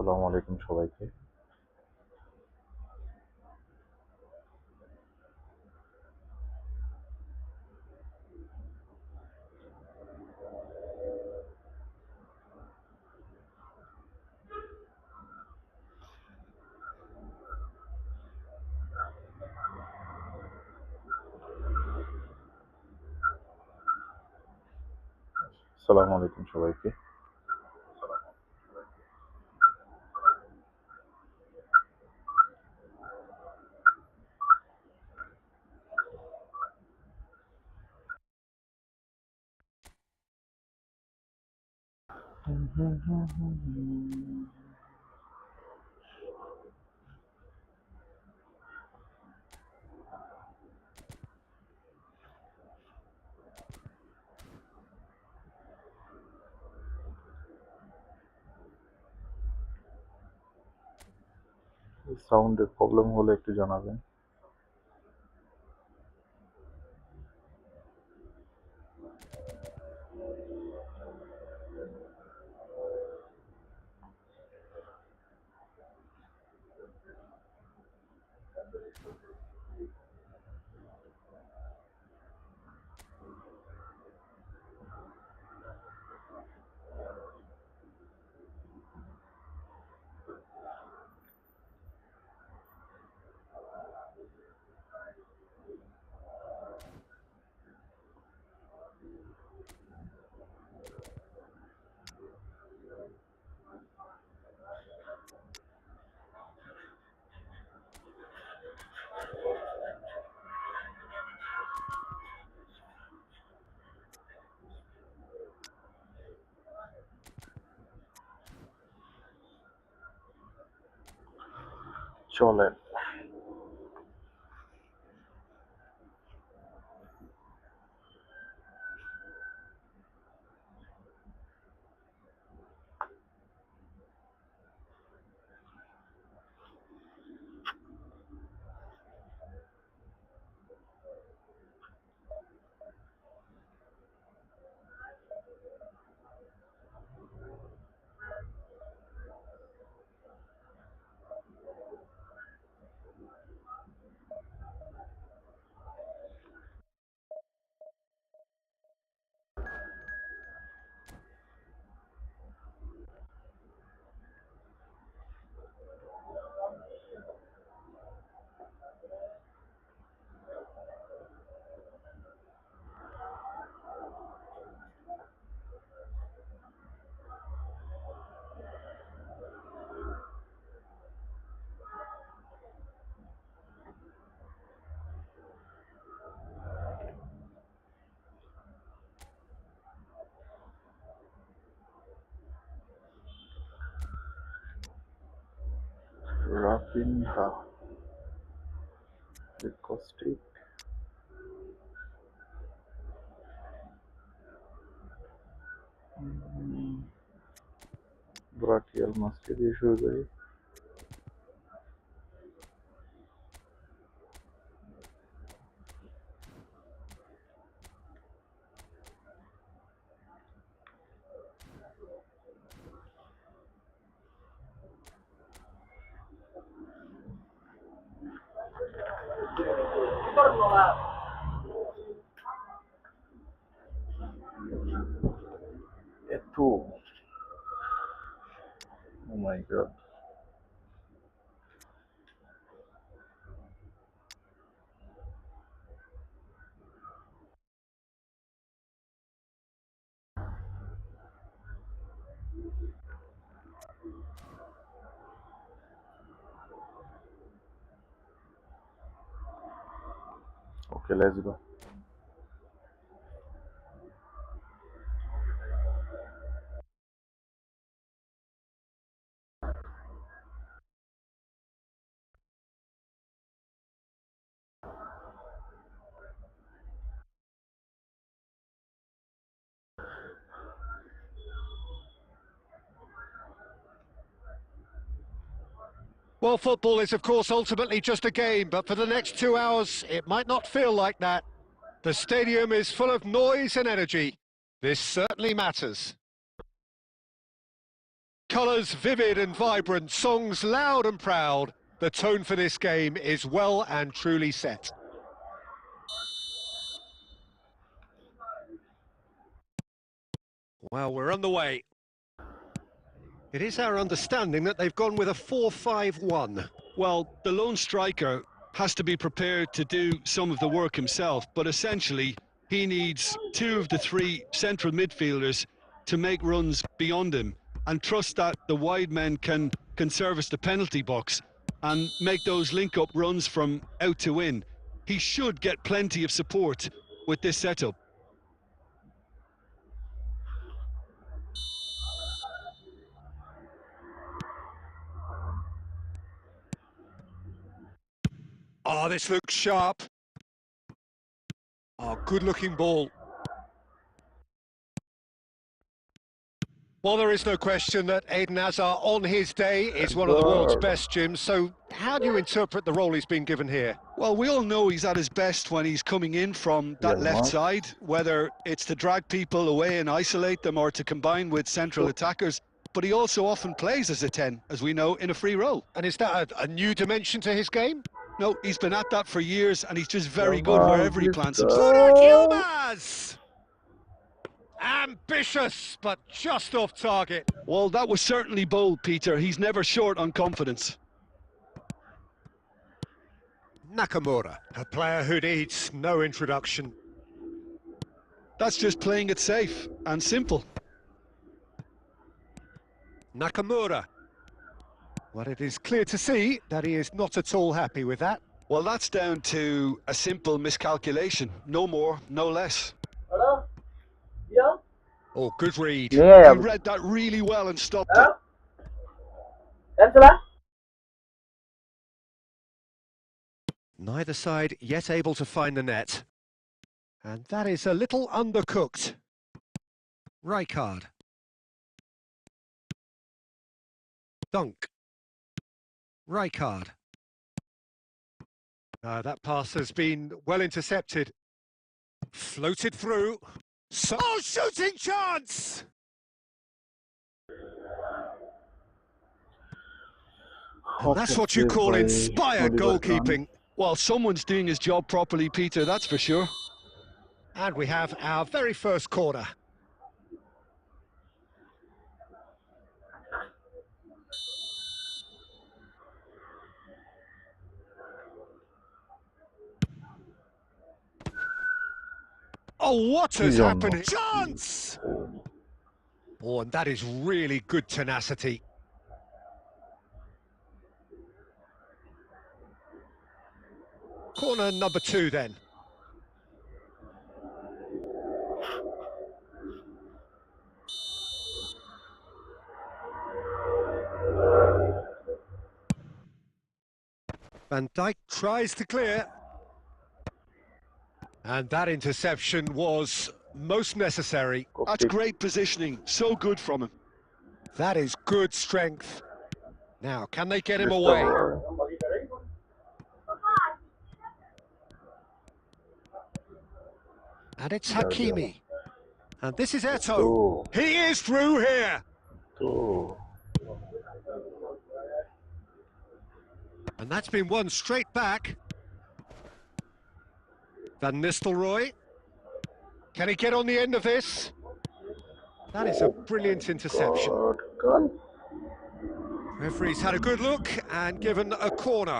আসসালামু আলাইকুম সবাইকে। আসসালামু আলাইকুম সবাইকে। সাউন্ডের প্রবলেম হলে একটু জানাবেন। চলেন। রাফিনহা রিকোস্টিক ব্রাকিয়াল মাস্কে দিয়ে শুরু করি। এত oh my God. Okay, let's go. Well, football is, of course, ultimately just a game, but for the next 2 hours, it might not feel like that. The stadium is full of noise and energy. This certainly matters. Colours vivid and vibrant, songs loud and proud. The tone for this game is well and truly set. Well, we're on the way. It is our understanding that they've gone with a 4-5-1. Well, the lone striker has to be prepared to do some of the work himself, but essentially he needs two of the three central midfielders to make runs beyond him and trust that the wide men can service the penalty box and make those link-up runs from out to in. He should get plenty of support with this setup. Oh, this looks sharp. Oh, good-looking ball. Well, there is no question that Eden Hazard on his day is one of the world's best, Jim. So how do you interpret the role he's been given here? Well, we all know he's at his best when he's coming in from that left side, whether it's to drag people away and isolate them or to combine with central attackers. But he also often plays as a 10, as we know, in a free role. And is that a new dimension to his game? No, he's been at that for years, and he's just very good wherever he plants himself. Burak Yilmaz! Ambitious, but just off target. Well, that was certainly bold, Peter. He's never short on confidence. Nakamura, a player who needs no introduction. That's just playing it safe and simple. Nakamura. Well, it is clear to see that he is not at all happy with that. Well, that's down to a simple miscalculation. No more, no less. Hello? Yeah? Oh, good read. He read that really well and stopped it. Angela? Neither side yet able to find the net. And that is a little undercooked. Rijkaard. Dunk. Rijkaard. That pass has been well intercepted. Floated through. Oh, shooting chance! And that's what you call inspired goalkeeping. Well, someone's doing his job properly, Peter, that's for sure. And we have our very first corner. Oh, what has happened? Chance! Oh, and that is really good tenacity. Corner number 2 then. Van Dijk tries to clear. And that interception was most necessary. That's great positioning, so good from him. That is good strength. Now, can they get him away? And it's Hakimi. And this is Eto'o. He is through here. And that's been won straight back. Van Nistelrooy. Can he get on the end of this? That is a brilliant interception. Referee's had a good look and given a corner.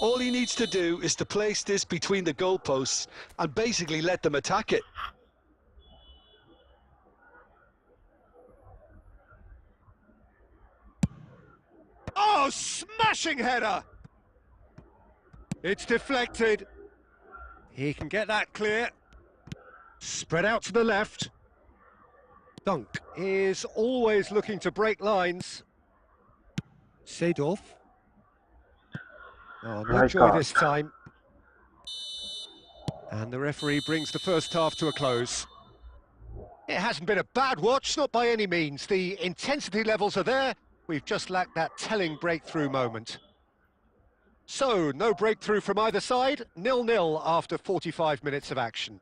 All he needs to do is to place this between the goalposts and basically let them attack it. Oh, smashing header! It's deflected. He can get that clear. Spread out to the left. Dunk is always looking to break lines. Seedorf. Oh, no joy this time. And the referee brings the first half to a close. It hasn't been a bad watch, not by any means. The intensity levels are there. We've just lacked that telling breakthrough moment. So, no breakthrough from either side, 0-0 after 45 minutes of action.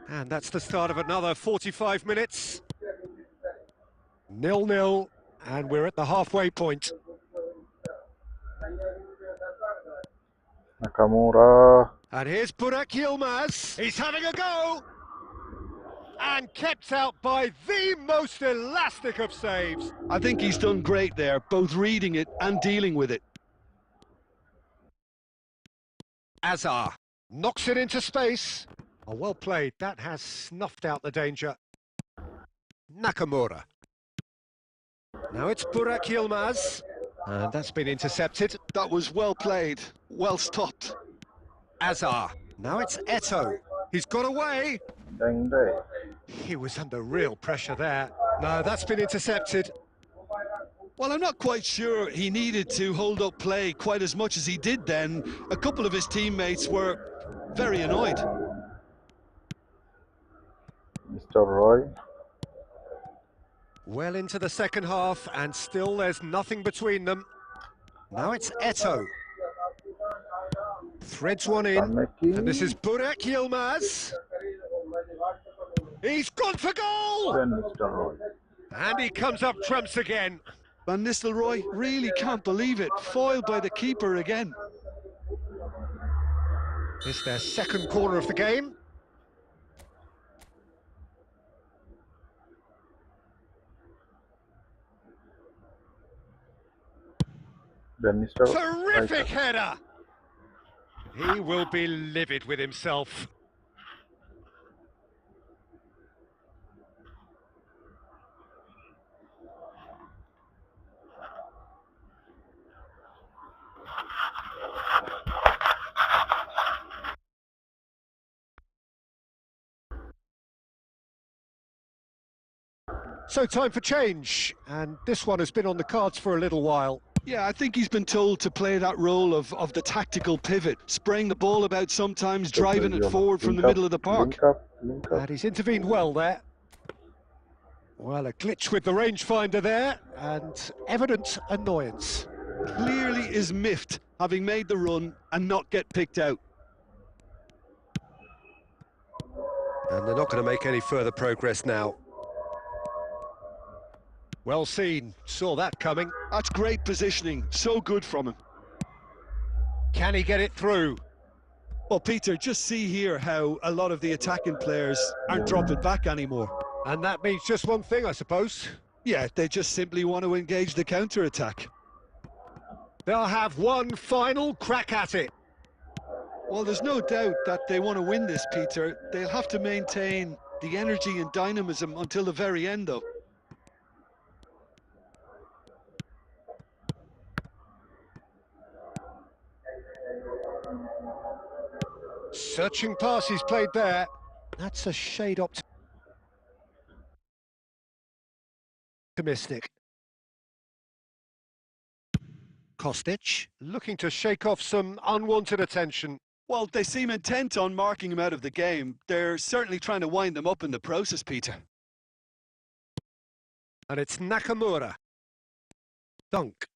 And that's the start of another 45 minutes. 0-0, and we're at the halfway point. Nakamura. And here's Burak Yilmaz. He's having a go! And kept out by the most elastic of saves. I think he's done great there, both reading it and dealing with it. Azar knocks it into space. Oh, well played. That has snuffed out the danger. Nakamura. Now it's Burak Yilmaz. And that's been intercepted. That was well played, well stopped. Azar. Now it's Eto'o. He's got away. Dang day. He was under real pressure there. No, that's been intercepted. Well, I'm not quite sure he needed to hold up play quite as much as he did then. A couple of his teammates were very annoyed. Mr. Roy. Well into the second half, and still there's nothing between them. Now it's Eto'o. Threads one in, and this is Burak Yilmaz. He's gone for goal! Then Mr. Roy. And he comes up trumps again. Van Nistelrooy really can't believe it, foiled by the keeper again. It's their second corner of the game. Then Mr. Terrific header! He will be livid with himself. So time for change, and this one has been on the cards for a little while. Yeah, I think he's been told to play that role of the tactical pivot, spraying the ball about sometimes, driving it forward from the middle of the park. Link up. And he's intervened well there. Well, a glitch with the rangefinder there, and evident annoyance. Clearly is miffed, having made the run and not get picked out. And they're not going to make any further progress now. Well seen, saw that coming. That's great positioning, so good from him. Can he get it through? Well, Peter, just see here how a lot of the attacking players aren't dropping back anymore. And that means just one thing, I suppose. Yeah, they just simply want to engage the counter-attack. They'll have one final crack at it. Well, there's no doubt that they want to win this, Peter. They'll have to maintain the energy and dynamism until the very end, though. Searching pass he's played there. That's a shade optimistic. Kostic looking to shake off some unwanted attention. Well, they seem intent on marking him out of the game. They're certainly trying to wind them up in the process, Peter. And it's Nakamura. Dunk.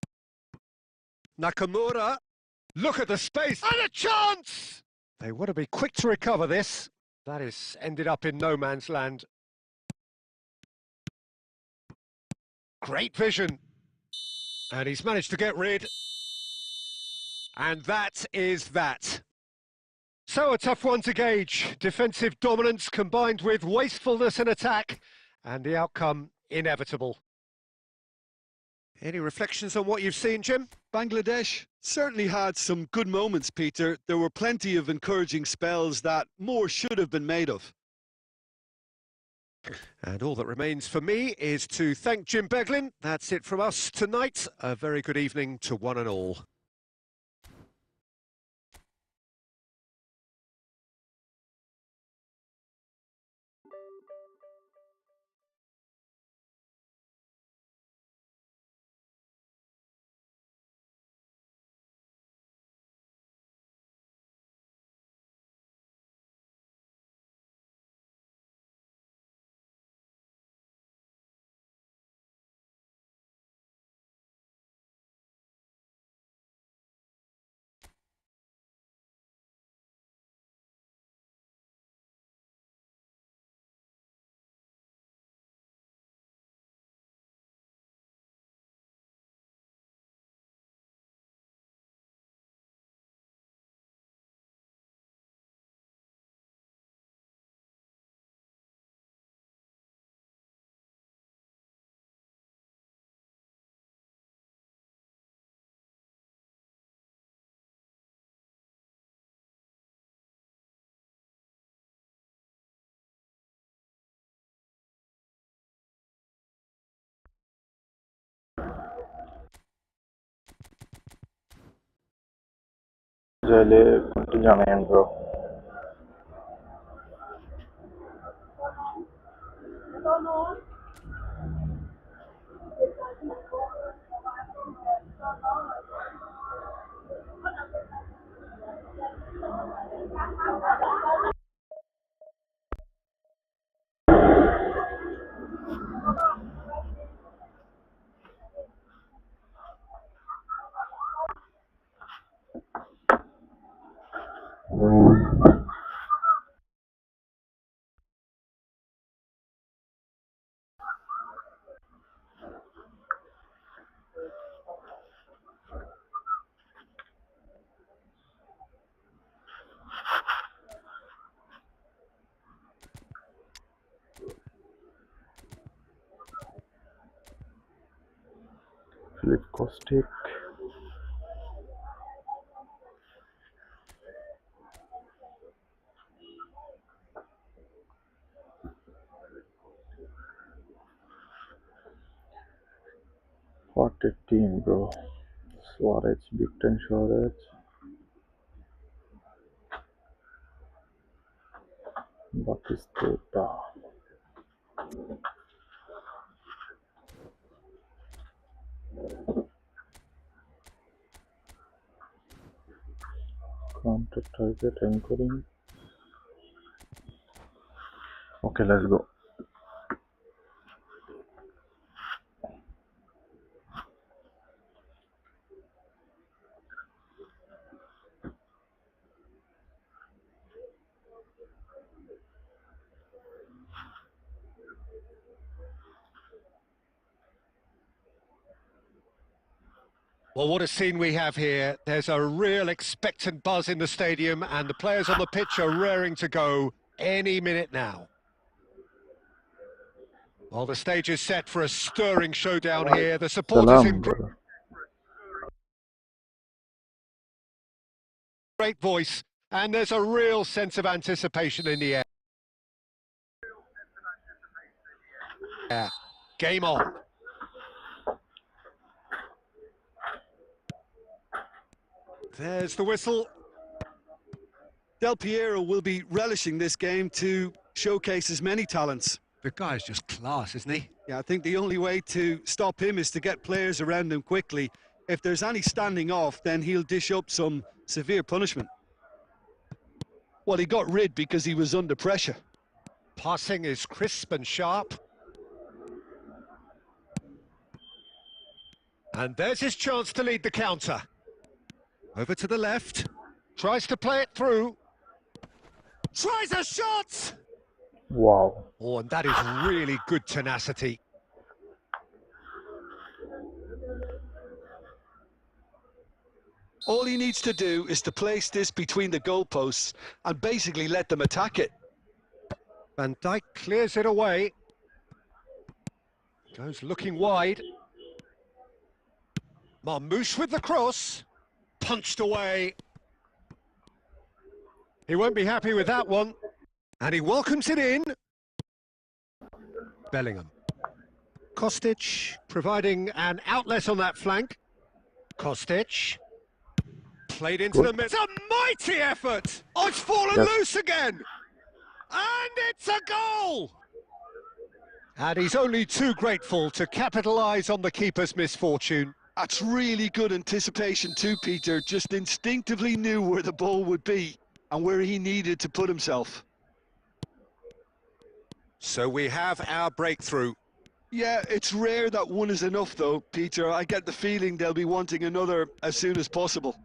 Nakamura. Look at the space. And a chance! They want to be quick to recover this. That is ended up in no man's land. Great vision. And he's managed to get rid. And that is that. So a tough one to gauge. Defensive dominance combined with wastefulness in attack. And the outcome inevitable. Any reflections on what you've seen, Jim? Bangladesh certainly had some good moments, Peter. There were plenty of encouraging spells that more should have been made of. And all that remains for me is to thank Jim Beglin. That's it from us tonight. A very good evening to one and all. চাইলে একটু জানাবেন bro. Flip Caustic. What a team, bro. Suarez, Big Ten Suarez, Batistuta. Counter target anchoring. Okay, let's go. Well, what a scene we have here. There's a real expectant buzz in the stadium, and the players on the pitch are raring to go any minute now. Well, the stage is set for a stirring showdown here. The supporters in Salam, brother. great voice, and there's a real sense of anticipation in the air. Game on. There's the whistle. Del Piero will be relishing this game to showcase his many talents. The guy's just class, isn't he? Yeah, I think the only way to stop him is to get players around him quickly. If there's any standing off, then he'll dish up some severe punishment. Well, he got rid because he was under pressure. Passing is crisp and sharp. And there's his chance to lead the counter. Over to the left. Tries to play it through. Tries a shot! Wow. Oh, and that is really good tenacity. All he needs to do is to place this between the goalposts and basically let them attack it. Van Dijk clears it away. Goes looking wide. Marmoush with the cross. Punched away. He won't be happy with that one. And he welcomes it in. Bellingham. Kostic providing an outlet on that flank. Kostic. Played into the middle. It's a mighty effort! Oh, it's fallen loose again! And it's a goal! And he's only too grateful to capitalise on the keeper's misfortune. That's really good anticipation too, Peter. Just instinctively knew where the ball would be and where he needed to put himself. So we have our breakthrough. Yeah, it's rare that one is enough though, Peter. I get the feeling they'll be wanting another as soon as possible.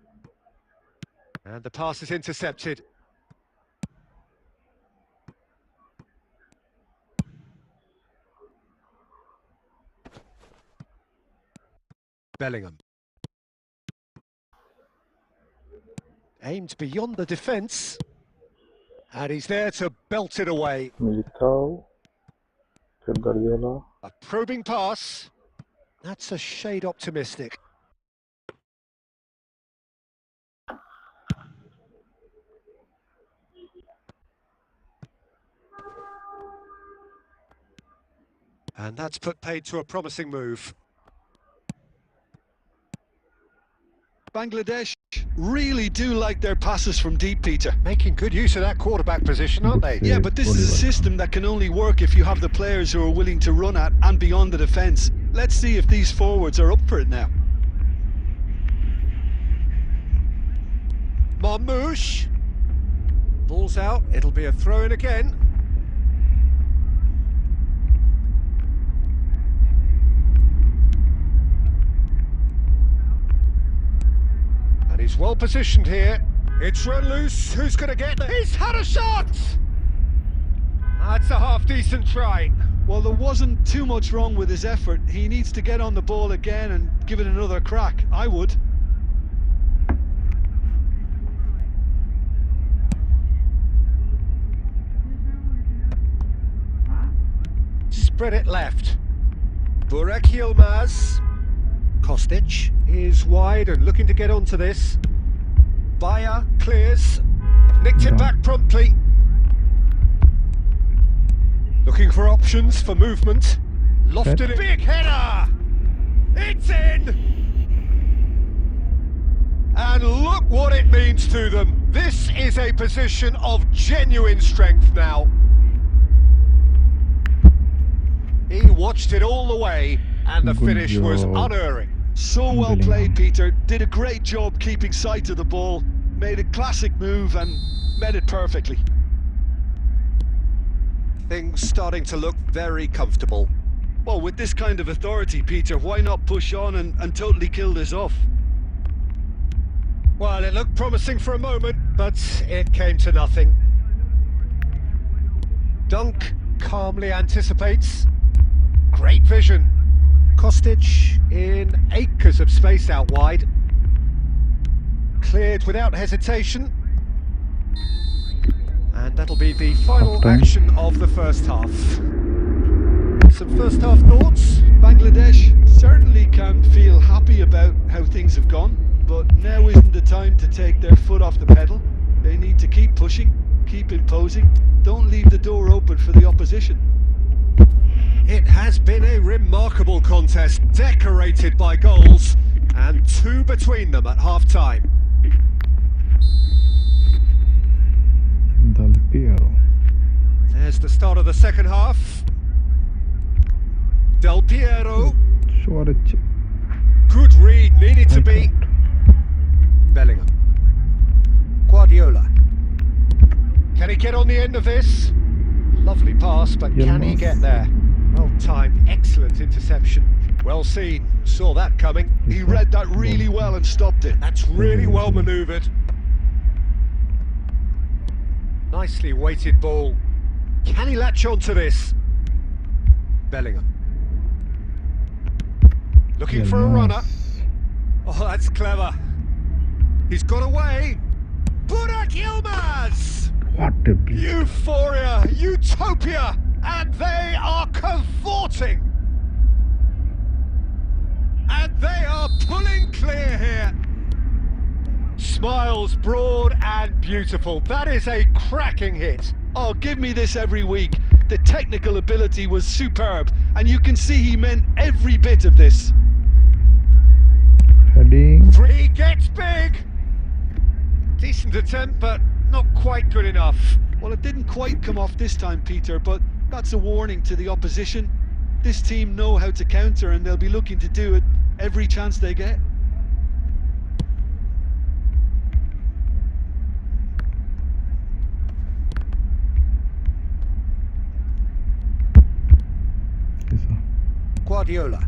And the pass is intercepted. Bellingham. Aimed beyond the defence. And he's there to belt it away. Militao. Pep Guardiola. A probing pass. That's a shade optimistic. And that's put paid to a promising move. Bangladesh really do like their passes from deep, Peter. Making good use of that quarterback position, aren't they? Yeah, but this is a system that can only work if you have the players who are willing to run at and beyond the defence. Let's see if these forwards are up for it now. Marmouche. Ball's out, it'll be a throw-in again. And he's well positioned here. It's run loose, who's going to get there? He's had a shot! That's a half-decent try. Well, there wasn't too much wrong with his effort. He needs to get on the ball again and give it another crack. I would. Spread it left. Burak Yilmaz. Kostic is wide and looking to get onto this. Bayer clears. Nicked it back promptly. Looking for options for movement. Lofted it. Big header! It's in! And look what it means to them. This is a position of genuine strength now. He watched it all the way, and the finish was unerring. So well played, Peter. Did a great job keeping sight of the ball, made a classic move and met it perfectly. Things starting to look very comfortable. Well, with this kind of authority, Peter, why not push on and totally kill this off? Well, it looked promising for a moment, but it came to nothing. Dunk calmly anticipates. Great vision. Kostic in acres of space out wide. Cleared without hesitation. And that'll be the final action of the first half. Some first half thoughts? Bangladesh certainly can feel happy about how things have gone, but now isn't the time to take their foot off the pedal. They need to keep pushing, keep imposing, don't leave the door open for the opposition. It has been a remarkable contest, decorated by goals, and two between them at half-time. Del Piero. There's the start of the second half. Del Piero. Suarez. Good read, needed to be. Bellingham. Guardiola. Can he get on the end of this? Lovely pass, but can he get there? Well timed, excellent interception. Well seen, saw that coming. He read that really well and stopped it. That's really well manoeuvred. Nicely weighted ball. Can he latch onto this? Bellingham. Looking for a runner. Oh, that's clever. He's got away. Burak Yilmaz! What a beat. Euphoria, utopia, and they are cavorting. And they are pulling clear here. Smiles broad and beautiful. That is a cracking hit. Oh, give me this every week. The technical ability was superb, and you can see he meant every bit of this. Heading. Three gets big. Decent attempt, but not quite good enough. Well, it didn't quite come off this time, Peter, but that's a warning to the opposition. This team know how to counter, and they'll be looking to do it every chance they get. Guardiola.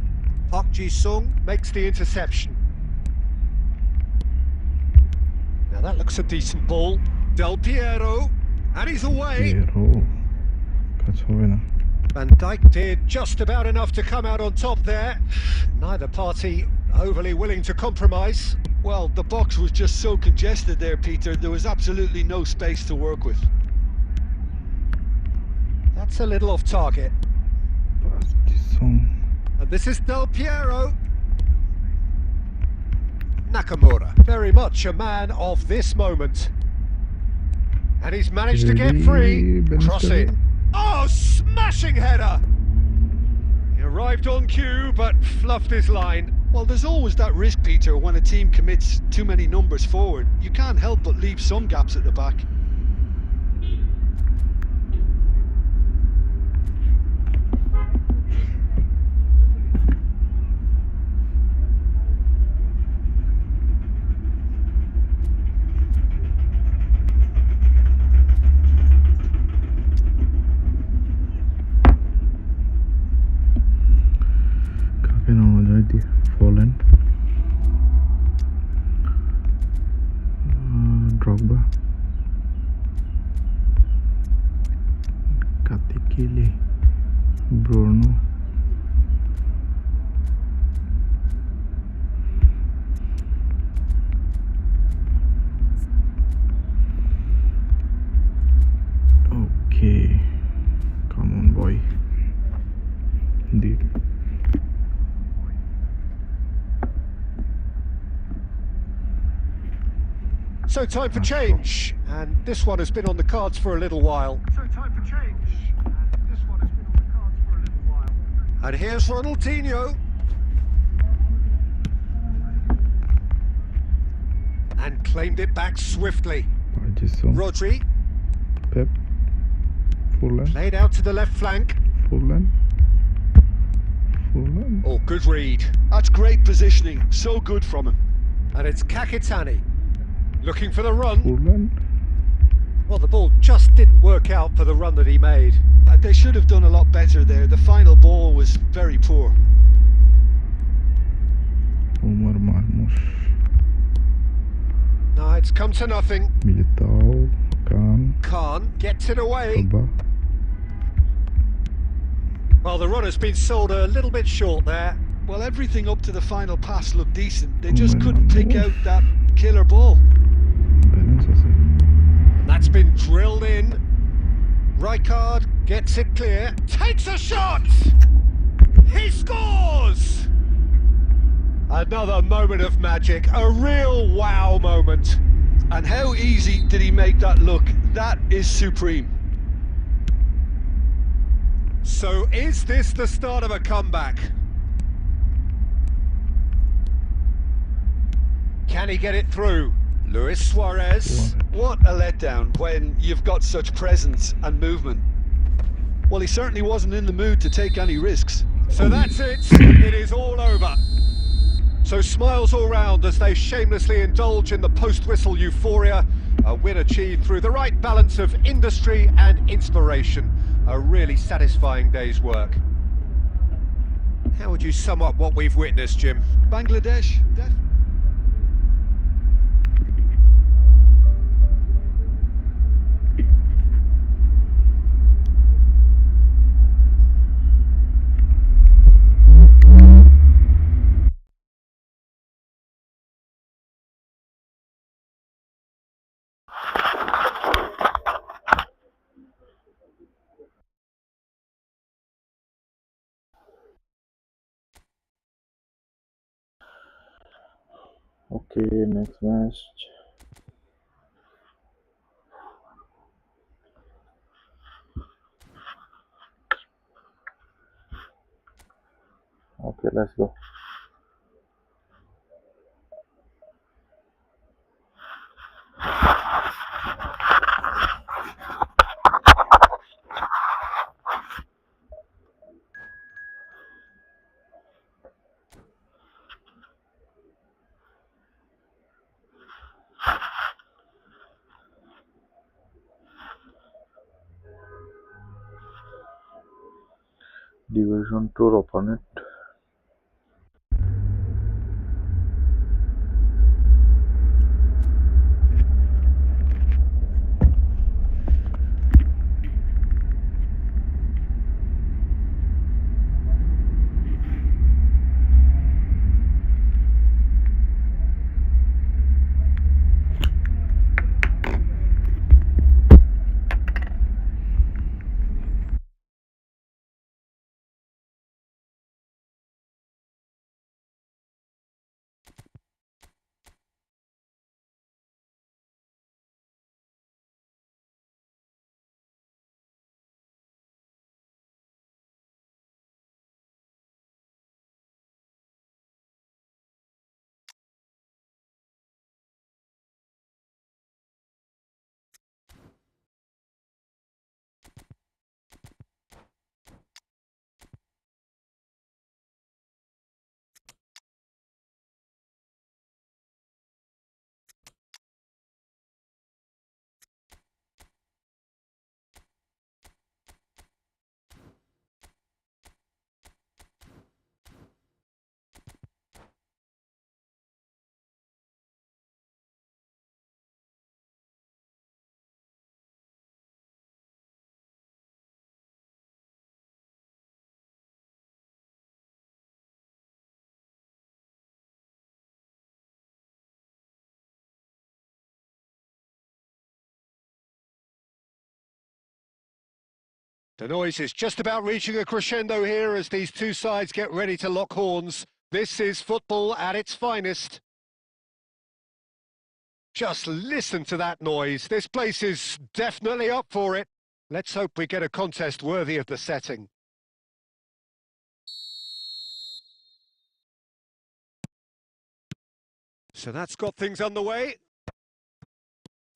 Park Ji-sung makes the interception. Now that looks a decent ball. Del Piero, and he's away. Piero. Kaç হবে না? Van Dijk did just about enough to come out on top there. Neither party overly willing to compromise. Well, the box was just so congested there, Peter. There was absolutely no space to work with. That's a little off target. Son. And this is Del Piero. Nakamura, very much a man of this moment. And he's managed to get free. Cross in. Oh, smashing header! He arrived on cue, but fluffed his line. Well, there's always that risk, Peter, when a team commits too many numbers forward. You can't help but leave some gaps at the back. কাকে নামানো যায় দিয়ে ফলেন Drogba কাতিকিলি Bruno okay come on boy indeed. So time for change, and this one has been on the cards for a little while. And here's Ronaldinho. And claimed it back swiftly. Rodri Pep Fulham played out to the left flank. Fulham Oh, good read. That's great positioning, so good from him. And it's Kakitani looking for the run. Fulham Well, the ball just didn't work out for the run that he made. They should have done a lot better there. The final ball was very poor. Omar Marmoush No, it's come to nothing. Militao Khan gets it away. Pogba Well, the run has been sold a little bit short there. Well, everything up to the final pass looked decent. They just Oh my couldn't pick gosh. out that killer ball. balance আছে And that's been drilled in. Rijkaard gets it clear. Takes a shot! He scores! Another moment of magic. A real wow moment. And how easy did he make that look? That is supreme. So is this the start of a comeback? Can he get it through? Luis Suarez. What a letdown when you've got such presence and movement. Well, he certainly wasn't in the mood to take any risks. So that's it. It is all over. So smiles all round as they shamelessly indulge in the post-whistle euphoria. A win achieved through the right balance of industry and inspiration. A really satisfying day's work. How would you sum up what we've witnessed, Jim? Bangladesh, okay next match okay let's go Division 2 opponent The noise is just about reaching a crescendo here as these two sides get ready to lock horns. This is football at its finest. Just listen to that noise. This place is definitely up for it. Let's hope we get a contest worthy of the setting. So that's got things underway.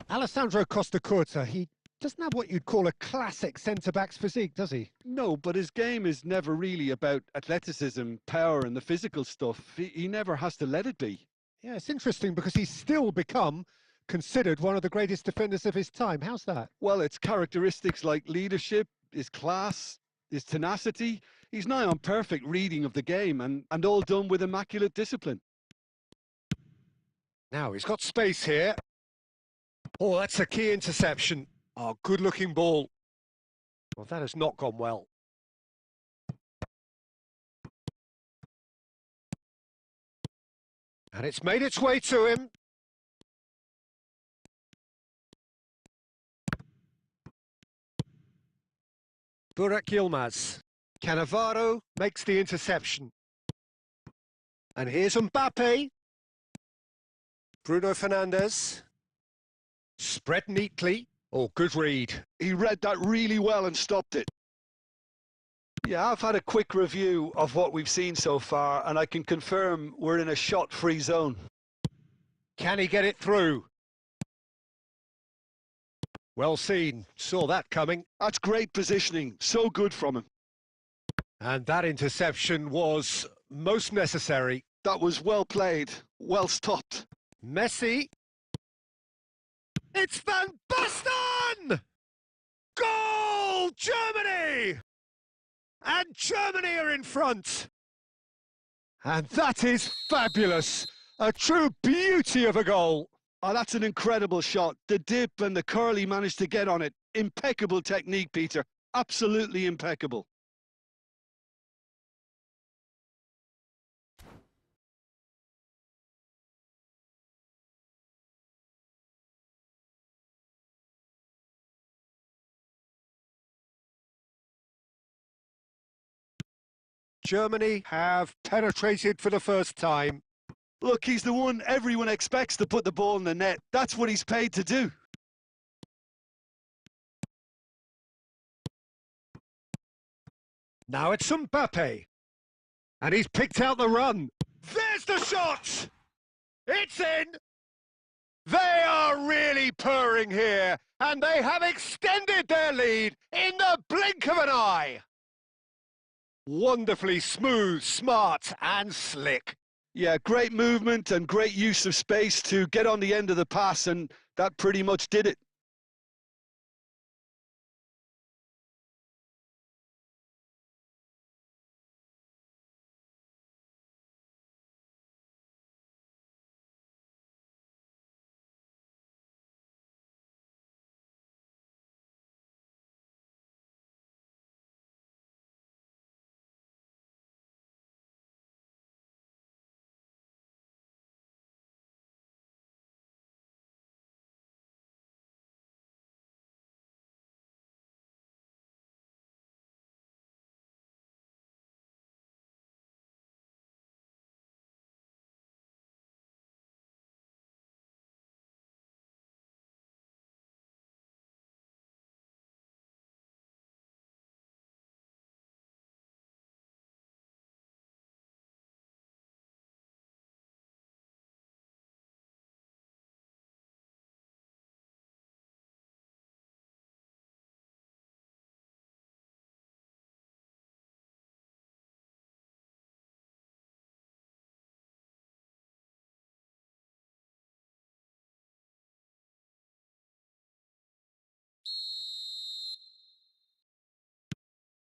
Alessandro Costacurta, he doesn't have what you'd call a classic centre-back's physique, does he? No, but his game is never really about athleticism, power and the physical stuff. He never has to let it be. Yeah, it's interesting because he's still become considered one of the greatest defenders of his time. How's that? Well, it's characteristics like leadership, his class, his tenacity. He's nigh on perfect reading of the game and all done with immaculate discipline. Now he's got space here. Oh, that's a key interception. Oh, good-looking ball. Well, that has not gone well. And it's made its way to him. Burak Yilmaz. Cannavaro makes the interception. And here's Mbappe. Bruno Fernandes. Spread neatly. Oh, good read. He read that really well and stopped it. Yeah, I've had a quick review of what we've seen so far, and I can confirm we're in a shot-free zone. Can he get it through? Well seen. Saw that coming. That's great positioning. So good from him. And that interception was most necessary. That was well played, well stopped. Messi. It's Van Basten! Goal! Germany! And Germany are in front. And that is fabulous. A true beauty of a goal. Oh, that's an incredible shot. The dip and the curl he managed to get on it. Impeccable technique, Peter. Absolutely impeccable. Germany have penetrated for the first time. Look, he's the one everyone expects to put the ball in the net. That's what he's paid to do. Now it's Mbappe. And he's picked out the run. There's the shot! It's in! They are really purring here, and they have extended their lead in the blink of an eye. Wonderfully smooth, smart and slick. Yeah, great movement and great use of space to get on the end of the pass, and that pretty much did it.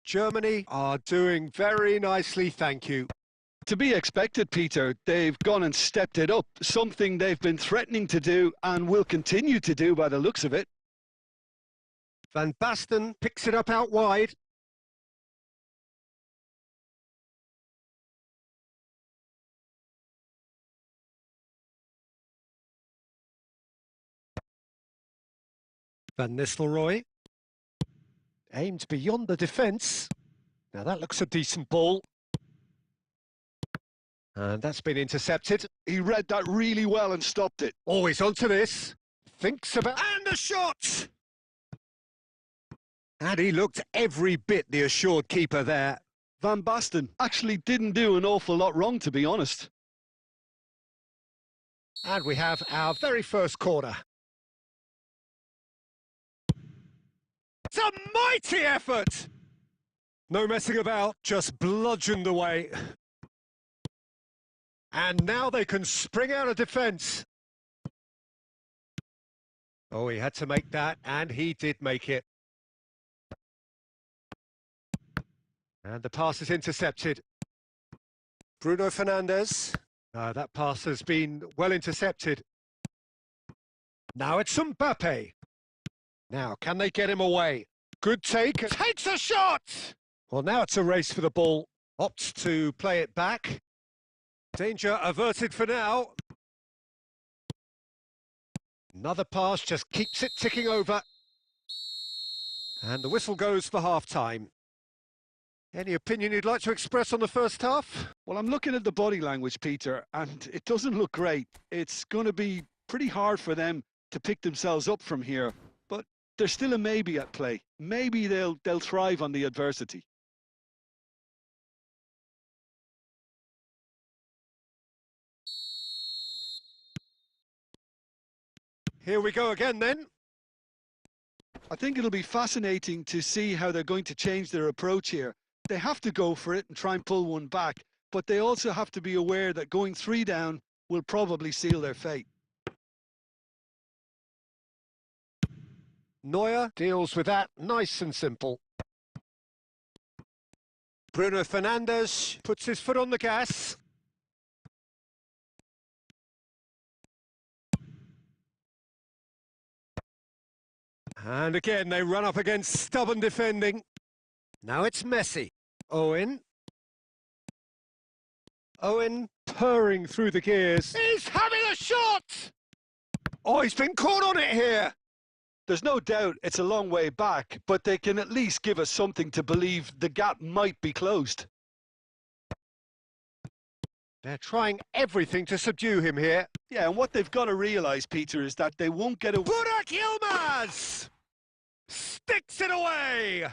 Germany are doing very nicely, thank you. To be expected, Peter. They've gone and stepped it up, something they've been threatening to do and will continue to do by the looks of it. Van Basten picks it up out wide. Van Nistelrooy. Aimed beyond the defence. Now that looks a decent ball. And that's been intercepted. He read that really well and stopped it. Always onto this. Thinks about... And the shot! And he looked every bit the assured keeper there. Van Basten actually didn't do an awful lot wrong, to be honest. And we have our very first corner. It's a mighty effort! No messing about, just bludgeoned away. And now they can spring out of defence. Oh, he had to make that, and he did make it. And the pass is intercepted. Bruno Fernandes. That pass has been well intercepted. Now it's Mbappe. Now, can they get him away? Good take. Takes a shot! Well, now it's a race for the ball. Opts to play it back. Danger averted for now. Another pass just keeps it ticking over. And the whistle goes for half-time. Any opinion you'd like to express on the first half? Well, I'm looking at the body language, Peter, and it doesn't look great. It's going to be pretty hard for them to pick themselves up from here, but there's still a maybe at play. Maybe they'll thrive on the adversity. Here we go again then. I think it'll be fascinating to see how they're going to change their approach here. They have to go for it and try and pull one back, but they also have to be aware that going 3 down will probably seal their fate. Neuer deals with that nice and simple. Bruno Fernandes puts his foot on the gas. And again, they run up against stubborn defending. Now it's Messi. Owen. Owen purring through the gears. He's having a shot! Oh, he's been caught on it here. There's no doubt it's a long way back, but they can at least give us something to believe the gap might be closed. They're trying everything to subdue him here. Yeah, and what they've got to realise, Peter, is that they won't get away. Burak Yilmaz! Sticks it away!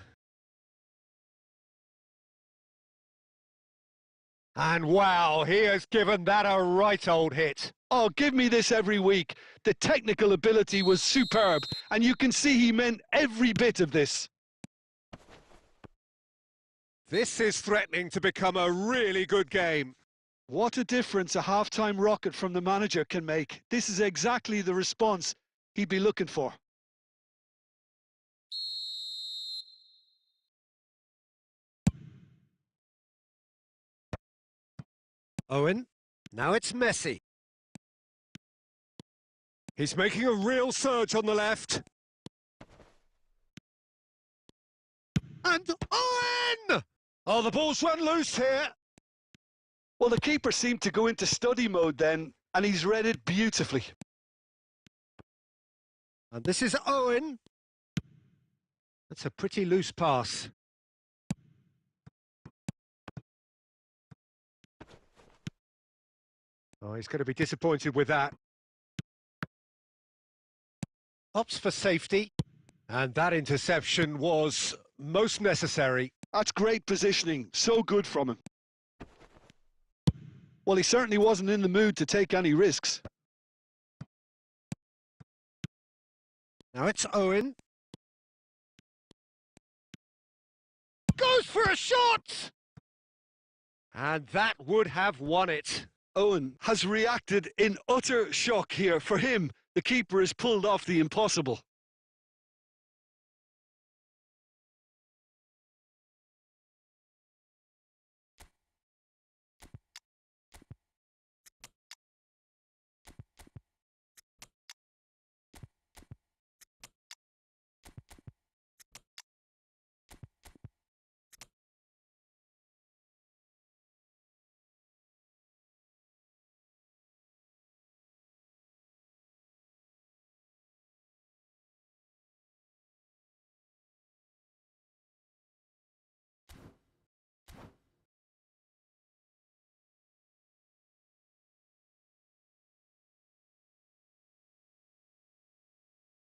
And wow, he has given that a right old hit. Oh, give me this every week. The technical ability was superb, and you can see he meant every bit of this. This is threatening to become a really good game. What a difference a half-time rocket from the manager can make. This is exactly the response he'd be looking for. Owen, now it's Messi. He's making a real surge on the left. And Owen! Oh, the ball's run loose here. Well, the keeper seemed to go into study mode then, and he's read it beautifully. And this is Owen. That's a pretty loose pass. Oh, he's going to be disappointed with that. Opts for safety. And that interception was most necessary. That's great positioning. So good from him. Well, he certainly wasn't in the mood to take any risks. Now it's Owen. Goes for a shot! And that would have won it. Owen has reacted in utter shock here. For him, the keeper has pulled off the impossible.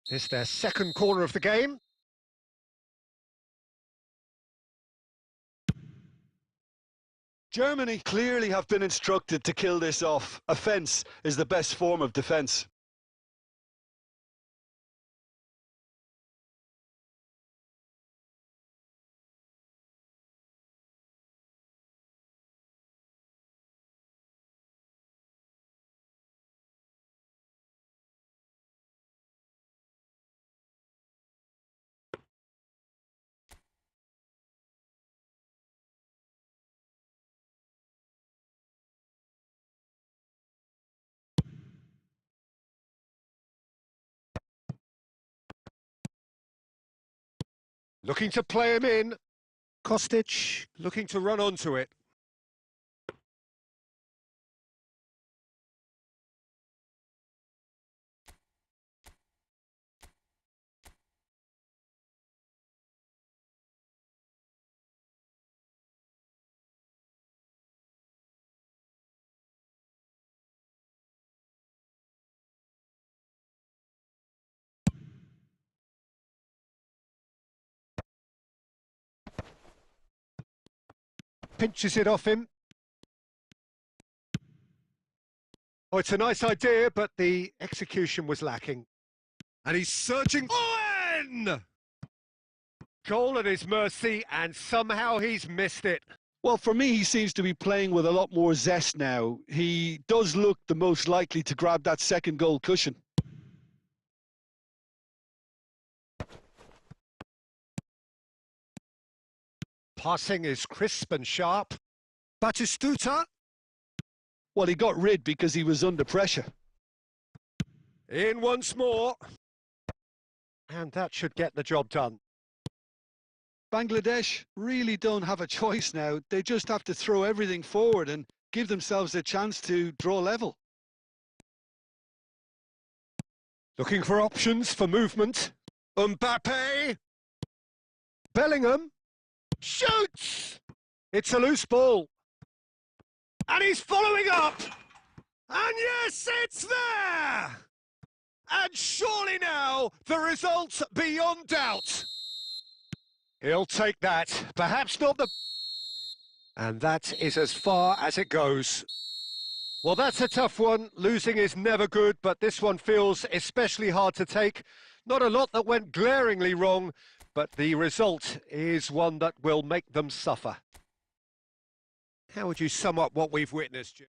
It's their second corner of the game. Germany clearly have been instructed to kill this off. Offence is the best form of defence. Looking to play him in. Kostic looking to run onto it. Pinches it off him. Oh, it's a nice idea, but the execution was lacking. And he's searching. Owen! Goal at his mercy, and somehow he's missed it. Well, for me, he seems to be playing with a lot more zest now. He does look the most likely to grab that second goal cushion. Passing is crisp and sharp. Batistuta. Well, he got rid because he was under pressure. In once more. And that should get the job done. Bangladesh really don't have a choice now. They just have to throw everything forward and give themselves a chance to draw level. Looking for options for movement. Mbappe. Bellingham. Shoots! It's a loose ball. And he's following up. And yes, it's there! And surely now, the result's beyond doubt. He'll take that. Perhaps not the... And that is as far as it goes. Well, that's a tough one. Losing is never good, but this one feels especially hard to take. Not a lot that went glaringly wrong, but the result is one that will make them suffer. How would you sum up what we've witnessed, Jim?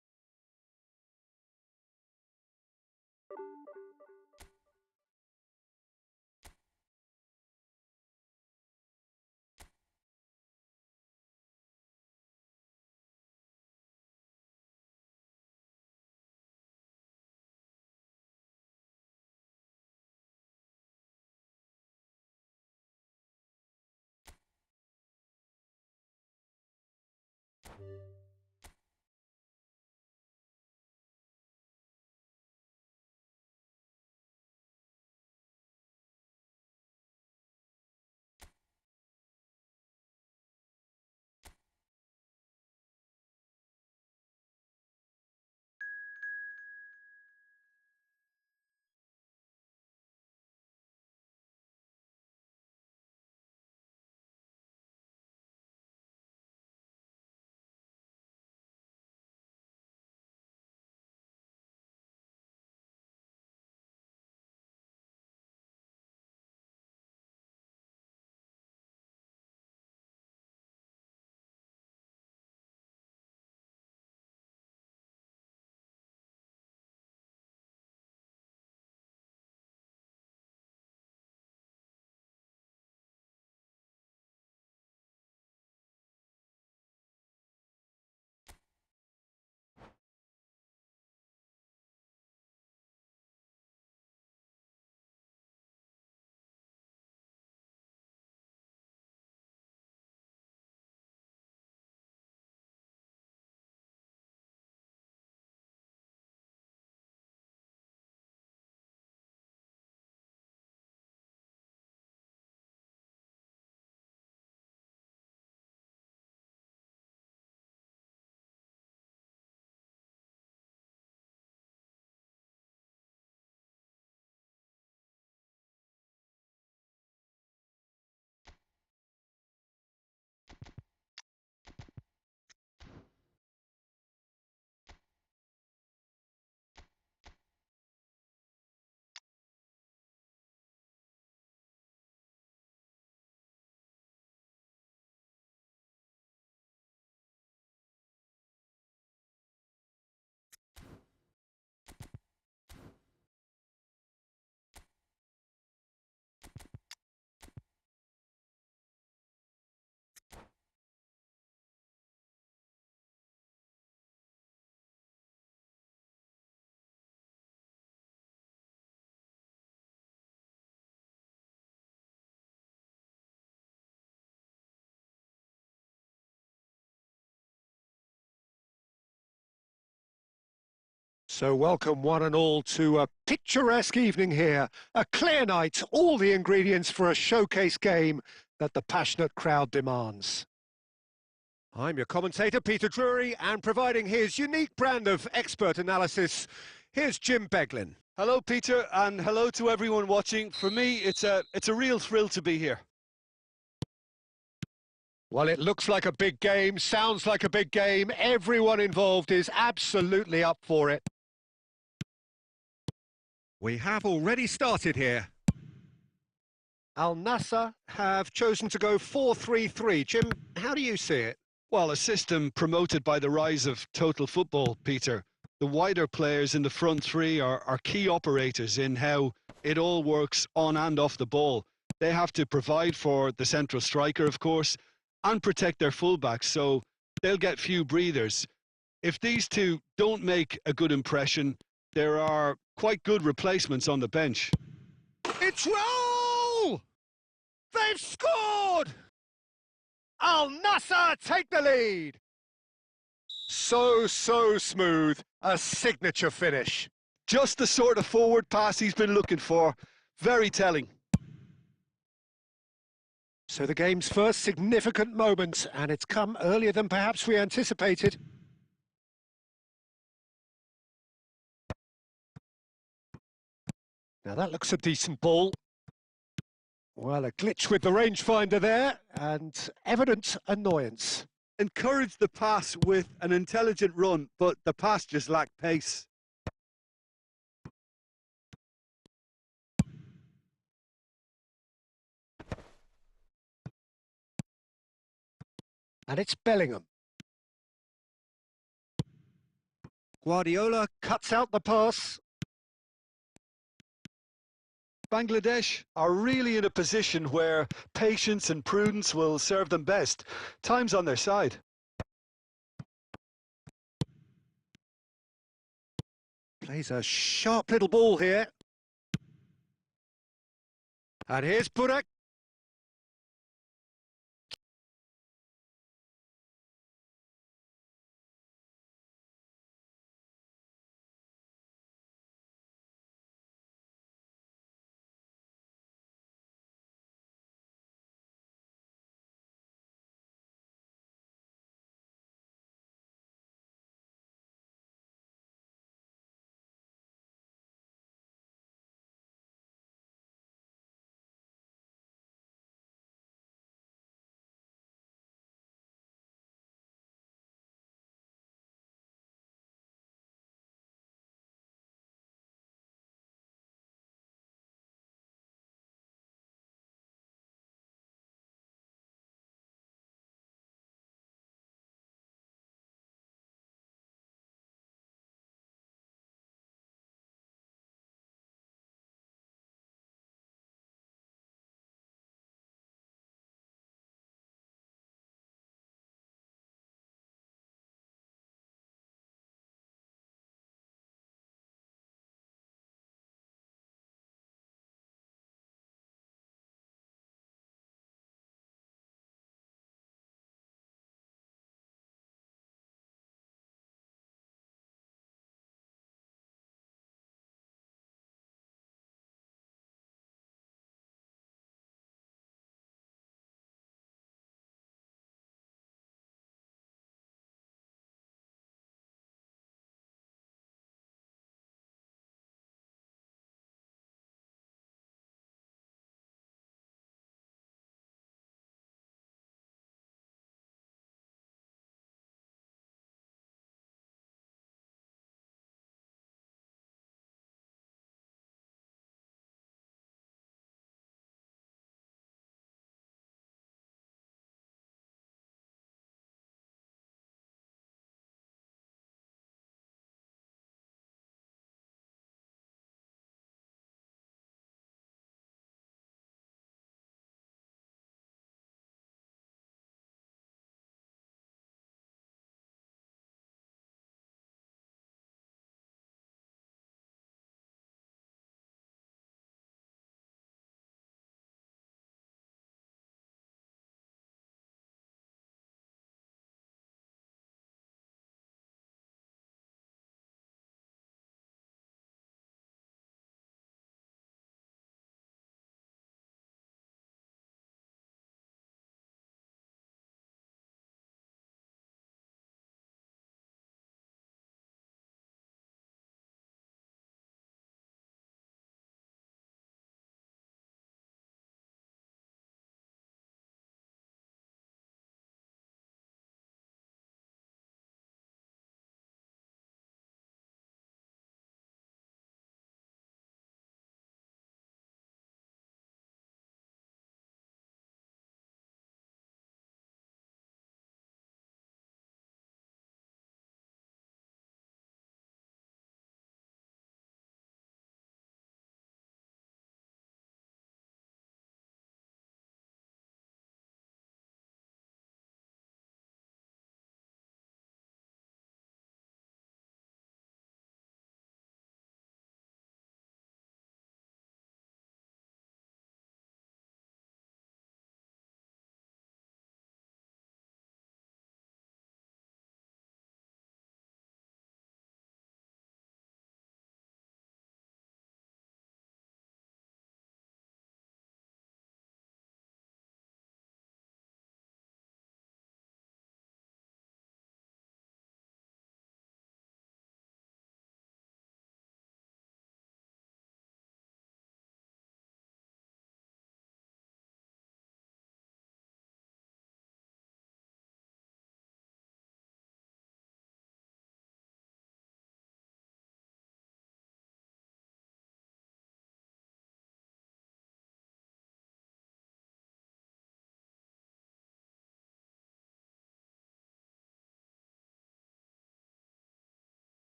So welcome one and all to a picturesque evening here. A clear night, all the ingredients for a showcase game that the passionate crowd demands. I'm your commentator, Peter Drury, and providing his unique brand of expert analysis, here's Jim Beglin. Hello, Peter, and hello to everyone watching. For me, it's a real thrill to be here. Well, it looks like a big game, sounds like a big game. Everyone involved is absolutely up for it. We have already started here. Al Nassr have chosen to go 4-3-3. Jim, how do you see it? Well, a system promoted by the rise of total football, Peter. The wider players in the front three are key operators in how it all works on and off the ball. They have to provide for the central striker, of course, and protect their fullbacks, so they'll get few breathers. If these two don't make a good impression, there are quite good replacements on the bench. It's roll! They've scored! Al Nassr take the lead. So smooth. A signature finish. Just the sort of forward pass he's been looking for. Very telling. So the game's first significant moment, and it's come earlier than perhaps we anticipated. Now that looks a decent ball. Well, a glitch with the rangefinder there, and evident annoyance. Encouraged the pass with an intelligent run, but the pass just lacked pace. And it's Bellingham. Guardiola cuts out the pass. Bangladesh are really in a position where patience and prudence will serve them best. Time's on their side. Plays a sharp little ball here. And here's Burak.